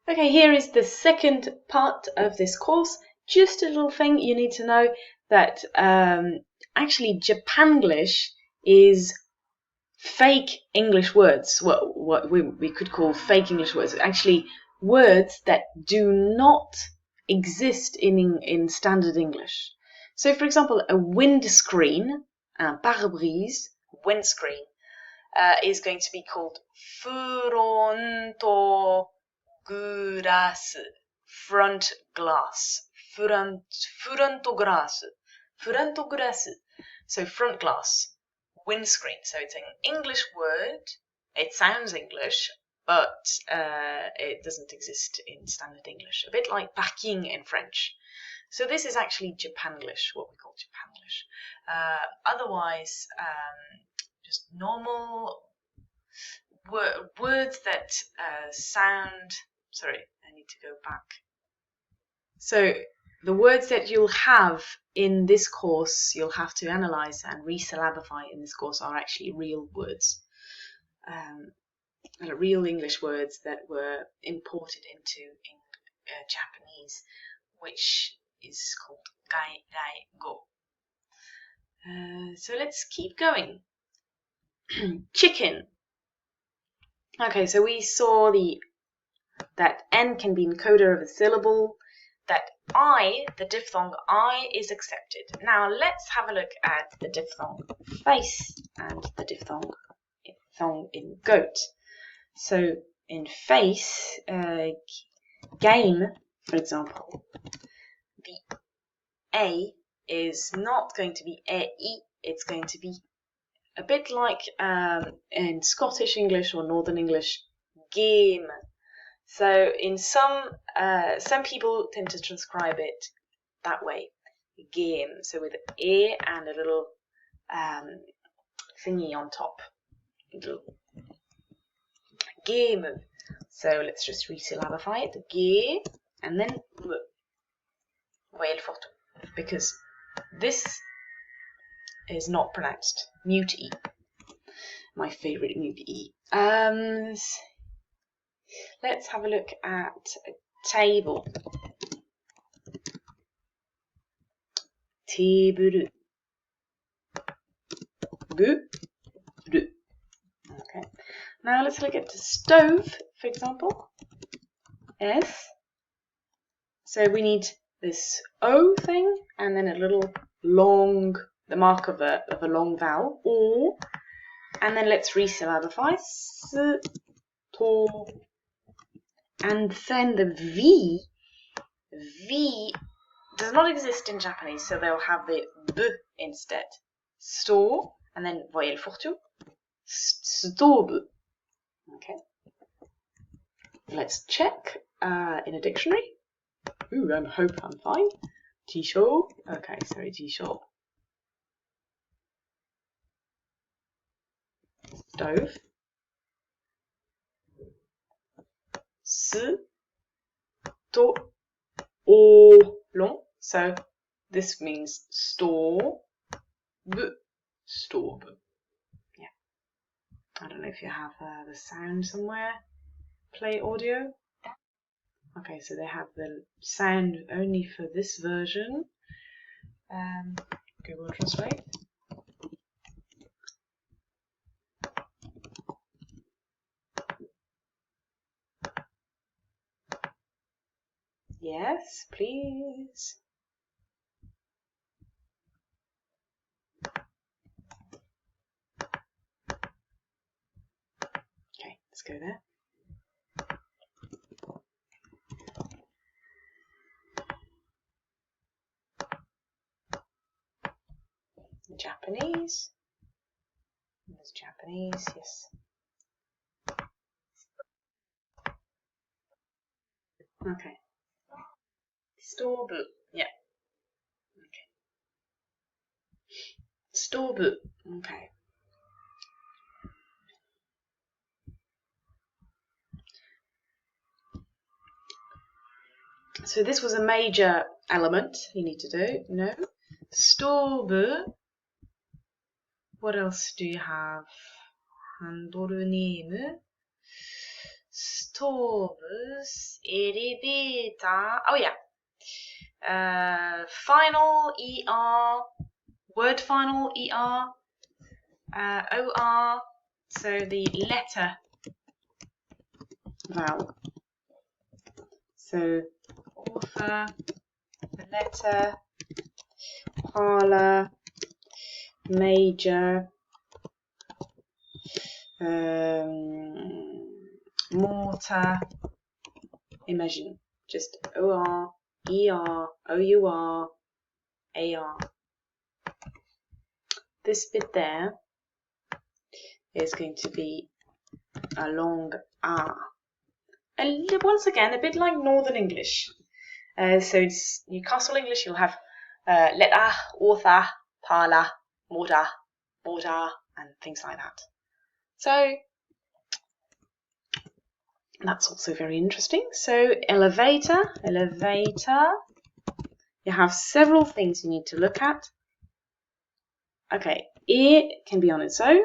Okay, here is the second part of this course. Just a little thing you need to know that actually Japanglish is fake English words. Well, what we could call fake English words. Actually, words that do not exist in standard English. So, for example, a windscreen, un pare-brise, windscreen, is going to be called fronto glass, front glass, fronto glass. So front glass, windscreen. So it's an English word. It sounds English, but it doesn't exist in standard English. A bit like parking in French. So this is actually Japanglish, what we call Japanglish. Otherwise, just normal words that sound. Sorry, I need to go back. So the words that you'll have in this course, you'll have to analyze and resyllabify in this course are actually real words, real English words that were imported into Japanese, which is called GAIRAIGO. So let's keep going. Chicken. Okay, so we saw that N can be encoder of a syllable, that I, the diphthong I, is accepted. Now let's have a look at the diphthong face and the diphthong in goat. So in face, game, for example, the A is not going to be E, it's going to be a bit like in Scottish English or Northern English, game. So in some people tend to transcribe it that way, game. So with A and a little thingy on top, little game. So let's just resyllabify it, G, and then whale forte, because this is not pronounced. Mute E. My favorite mute E. Let's have a look at a table. Table. Okay. Now let's look at the stove, for example. S. So we need this O thing and then a little long, the mark of a long vowel, O, and then let's resyllabify. S, to, and then the V does not exist in Japanese, so they'll have the B instead. Sto, and then voyelle forte, stove. Okay. Let's check in a dictionary. Ooh, I hope I'm fine. T-shirt. Okay, sorry, T-shirt. Stove. To, o, long. So this means store. Stove. Yeah. I don't know if you have the sound somewhere. Play audio. Okay, so they have the sound only for this version. Google Translate. Yes, please. Okay, let's go there. Japanese. There's Japanese, yes. Okay. Store boot, yeah. Okay. Store boot, okay. So this was a major element you need to do, no? Store boot. What else do you have? Handle name. Stoves, elevator. Oh yeah. Final ER, word final ER, OR. So the letter vowel. So author, the letter, parlor, major, mortar. Imagine just OR, ER, OUR, AR. This bit there is going to be a long R. And once again, a bit like Northern English. So it's Newcastle English, you'll have letter, author, parlor, mortar, and things like that. So that's also very interesting. So elevator. You have several things you need to look at. Okay, it can be on its own.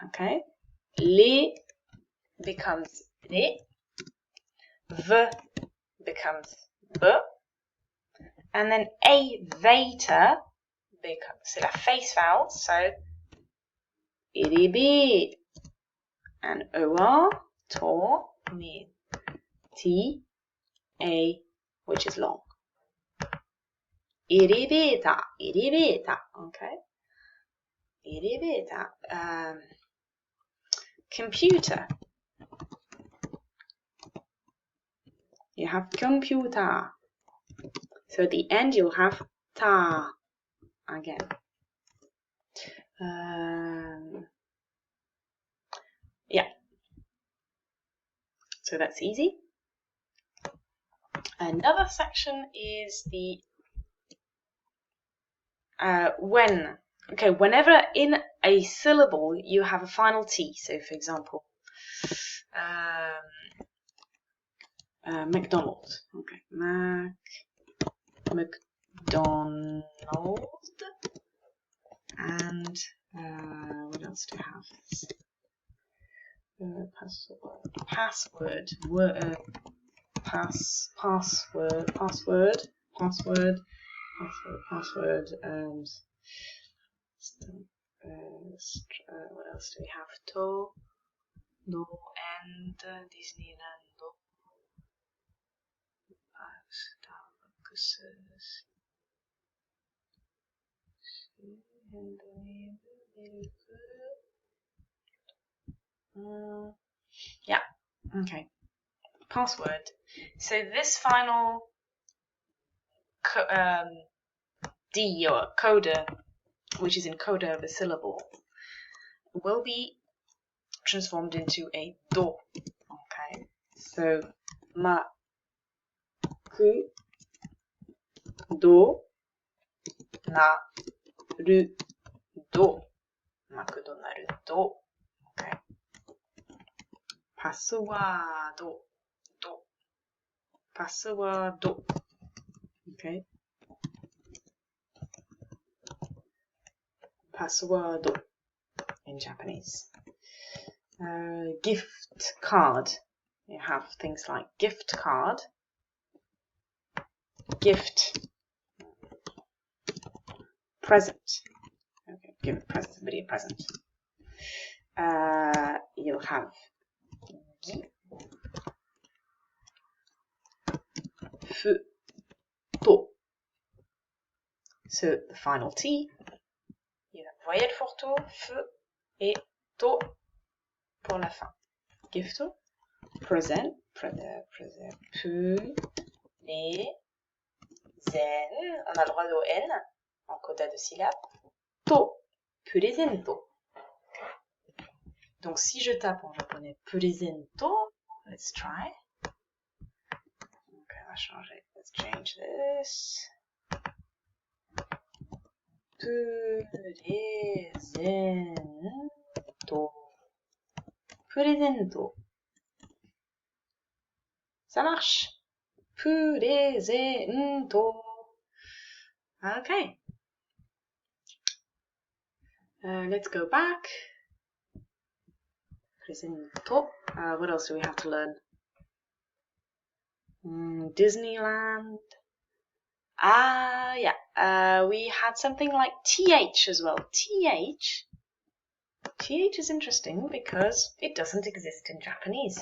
Okay. Les becomes les. V becomes b. And then avator becomes, c'est la face vowel, so iribi. And or, to, me, t, a, which is long. Iribita, okay. Iribita. Computer. You have computer. So at the end you'll have ta again. Yeah. So that's easy. Another section is the when. Okay, whenever in a syllable you have a final T. So for example, McDonald's. Okay, McDonald. And what else do we have? Password. What else do we have? No, and Disneyland. Yeah, okay. Password. So this final D or coda, which is encoder of a syllable, will be transformed into a do. Okay, so ma ku do na ru do. Makudo naru do. Okay. Password do. Password do. Okay. Password in Japanese. Gift card. You have things like gift card, gift, present. Okay, give a present, somebody a present. You'll have gi, fu, to. So the final T, you have voyelle for to, fu, et to pour la fin. Gifto, present, pu, les, zen, on a le droit au N, en coda de syllabes. To, purisento. Donc si je tape en japonais purisento, let's try. Ok, on va changer. Let's change this. Purisento. Ça marche. Purisento. Okay. Let's go back. represento. What else do we have to learn? Disneyland. Yeah. We had something like TH as well. TH is interesting because it doesn't exist in Japanese.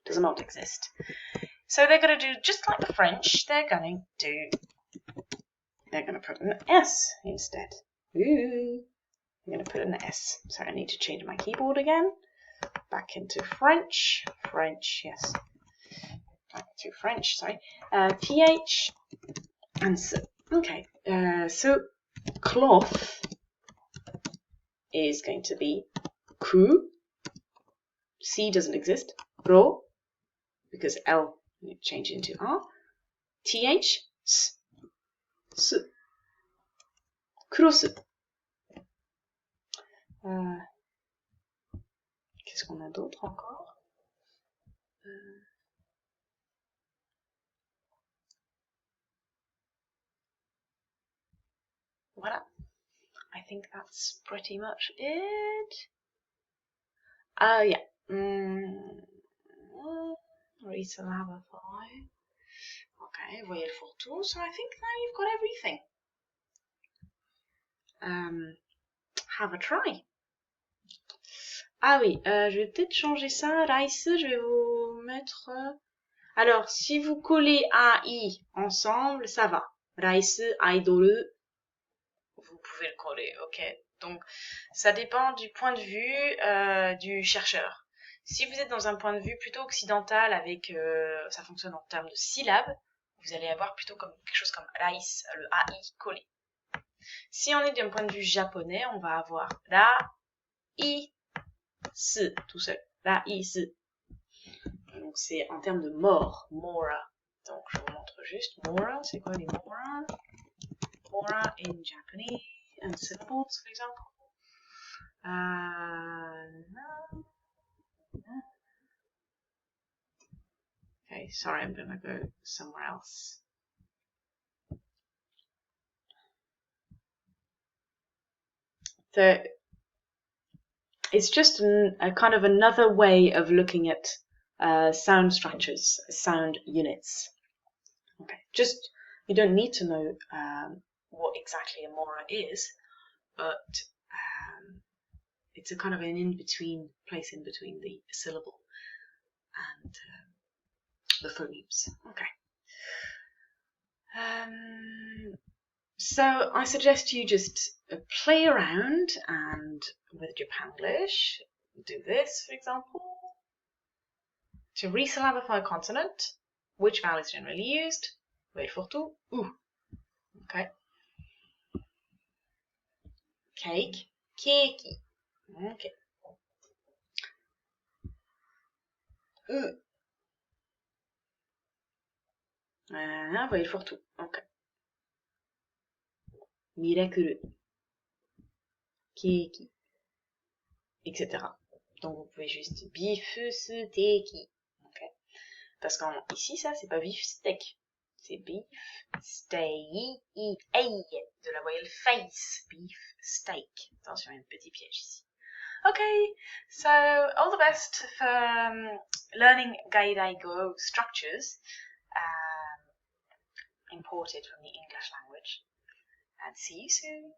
Does not exist. So they're going to do just like the French. They're going to put an S instead. Ooh. I'm going to put an S. So I need to change my keyboard again. Back into French. French, yes. Back to French, sorry. TH and S. Okay, so cloth is going to be ku. C doesn't exist. Ro, because L you change it into R. TH, S. S. Cross. Qu'est-ce qu'on a d'autre encore? Voilà. I think that's pretty much it. Yeah. Resyllabify. Okay, voyelle photo. So I think now you've got everything. Have a try. Ah oui, je vais peut-être changer ça. Rice, je vais vous mettre... Alors, si vous collez A, I ensemble, ça va. Rice, idol, vous pouvez le coller, ok. Donc, ça dépend du point de vue du chercheur. Si vous êtes dans un point de vue plutôt occidental avec, ça fonctionne en termes de syllabes, vous allez avoir plutôt comme quelque chose comme rice, le AI collé. Si on est d'un point de vue japonais, on va avoir ra, i, s, tout seul. Ra, i, s. Donc, c'est en termes de mort, mora. Donc, je vous montre juste mora. C'est quoi les mora? Mora in Japanese and syllables, for example. Okay, sorry, I'm gonna go somewhere else. So it's just a kind of another way of looking at sound structures, sound units. Okay, just you don't need to know what exactly a mora is, but it's a kind of an in-between place in between the syllable and the phonemes. Okay. So I suggest you just play around and with Japanglish, do this, for example. To resyllabify a consonant, which vowel is generally used? Wait for two. Ooh. Okay. Cake, keiki. Okay. Wait for two. Okay. Miracle, keiki, etc. Donc vous pouvez juste bifusteki. Ok. Parce qu'ici, ça, c'est pas beef steak. C'est beef steak. De la voyelle face. Beef steak. Attention, il y a un petit piège ici. Okay, so all the best for learning GAIRAIGO structures imported from the English language. And see you soon.